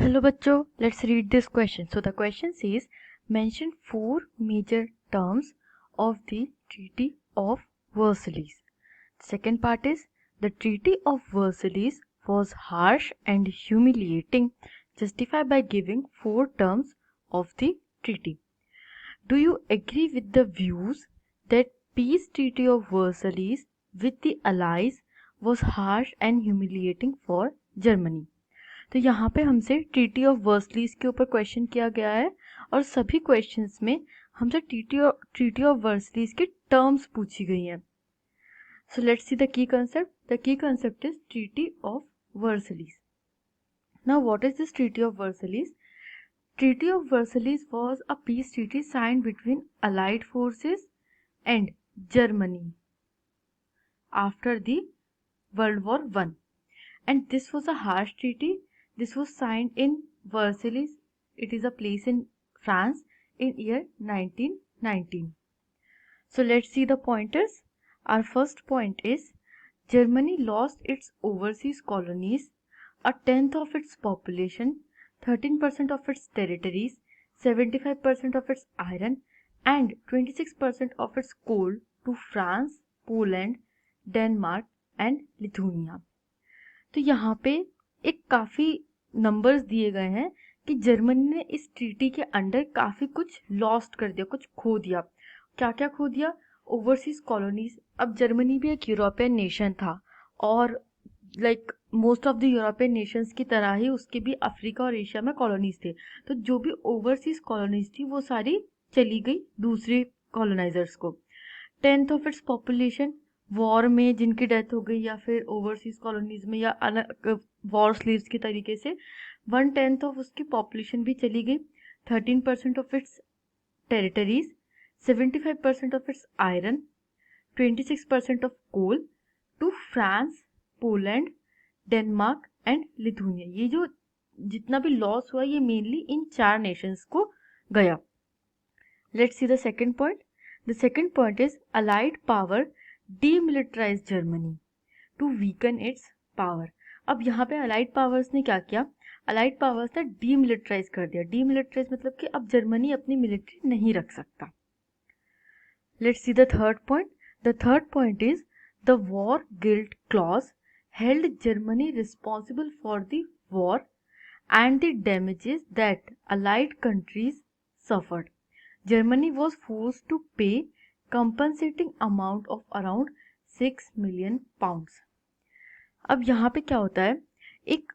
Hello bachcho, let's read this question. So the question says, mention four major terms of the Treaty of Versailles. Second part is, the Treaty of Versailles was harsh and humiliating. Justify by giving four terms of the treaty. Do you agree with the views that peace treaty of Versailles with the Allies was harsh and humiliating for Germany? तो यहाँ पे हमसे treaty of वर्सलीज के ऊपर question किया गया है और सभी क्वेश्चंस में हमसे ट्रीटी ऑफ वर्सलीज के टर्म्स पूछी गई हैं. So let's see the key concept. The key concept is treaty of Versailles. Now what is this treaty of Versailles? Treaty of Versailles was a peace treaty signed between Allied forces and Germany after the World War I. And this was a harsh treaty. This was signed in Versailles. It is a place in France in year 1919. So let's see the pointers. Our first point is, Germany lost its overseas colonies, a tenth of its population, 13% of its territories, 75% of its iron, and 26% of its coal to France, Poland, Denmark and Lithuania. तो यहाँ पे एक काफ़ी numbers दिए गए हैं कि Germany ने इस ट्रीटी के अंडर काफ़ी कुछ लॉस्ट कर दिया, कुछ खो दिया. क्या क्या खो दिया? Overseas colonies. अब जर्मनी भी एक यूरोपियन नेशन था और like most of the European Nations की तरह ही उसके भी अफ्रीका और एशिया में कॉलोनीज थे. तो जो भी ओवरसीज कॉलोनीज थी वो सारी चली गई दूसरे कॉलोनाइजर्स को. Tenth of its population, war में जिनकी डेथ हो गई या फिर ओवरसीज कॉलोनीज में या वॉर स्लीव्स के तरीके से 1/10 ऑफ उसकी पॉपुलेशन भी चली गई. 13% of its territories, 75% of its iron, 26% of coal to France, Poland, Denmark and Lithuania. ये जो जितना भी लॉस हुआ ये मेनली इन 4 नेशंस को गया. Let's see the second point. The second point is, allied power demilitarise Germany to weaken its power. अब यहाँ पे अलाइड पावर्स ने क्या किया? अलाइड पावर्स ने डीमिलिटराइज कर दिया. डीमिलिटराइज मतलब कि अब जर्मनी अपनी मिलिट्री नहीं रख सकता. Let's see the third point. The third point is, the war guilt clause held Germany responsible for the war and the damages that allied countries suffered. Germany was forced to pay compensating amount of around 6 million pounds. अब यहाँ पे क्या होता है, एक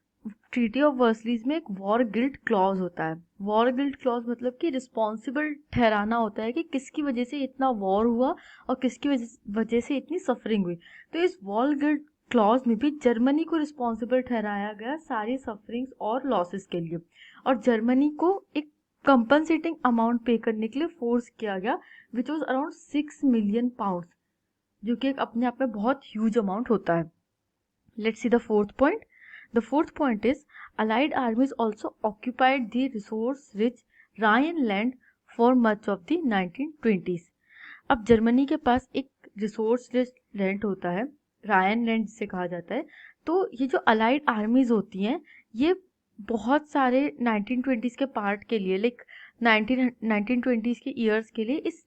treaty of वर्सलीज में एक war guilt clause होता है. वॉर गिल्ट क्लॉज मतलब कि रिस्पॉन्सिबल ठहराना होता है कि किसकी वजह से इतना वॉर हुआ और किसकी वजह से इतनी सफरिंग हुई. तो इस वॉर गिल्ट क्लॉज में भी जर्मनी को रिस्पॉन्सिबल ठहराया गया सारी सफरिंग्स और लॉसेस के लिए, और जर्मनी को एक कंपनसेटिंग अमाउंट पे करने के लिए फोर्स किया गया which was around 6 million pound, जो कि एक अपने आप में बहुत ह्यूज अमाउंट होता है. Let's see the fourth point. The fourth point is, allied आर्मीज also occupied the resource rich Ryan land for much of the 1920s. अब जर्मनी के पास एक रिसोर्स रिच लैंड होता है, रायन लैंड जिसे कहा जाता है. तो ये जो अलाइड आर्मीज होती हैं ये बहुत सारे 1920s के पार्ट के लिए लाइक 1920s के ईयर्स के लिए इस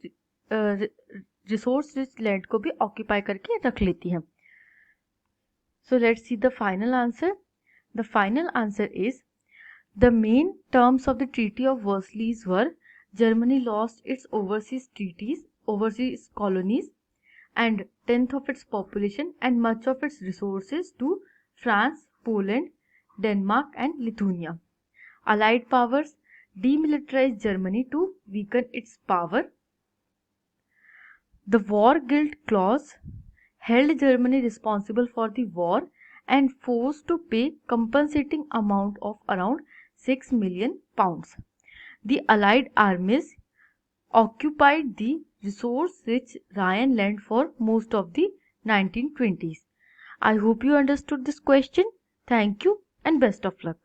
रिसोर्स रिच लैंड को भी ऑक्यूपाई करके रख लेती हैं. So let's see the final answer. The final answer is, the main terms of the treaty of Versailles were, Germany lost its overseas colonies and tenth of its population and much of its resources to France, Poland, Denmark and Lithuania. Allied powers demilitarized Germany to weaken its power. The war guilt clause held Germany responsible for the war and forced to pay compensating amount of around 6 million pounds. The Allied armies occupied the resource-rich Rhine land for most of the 1920s. I hope you understood this question. Thank you and best of luck.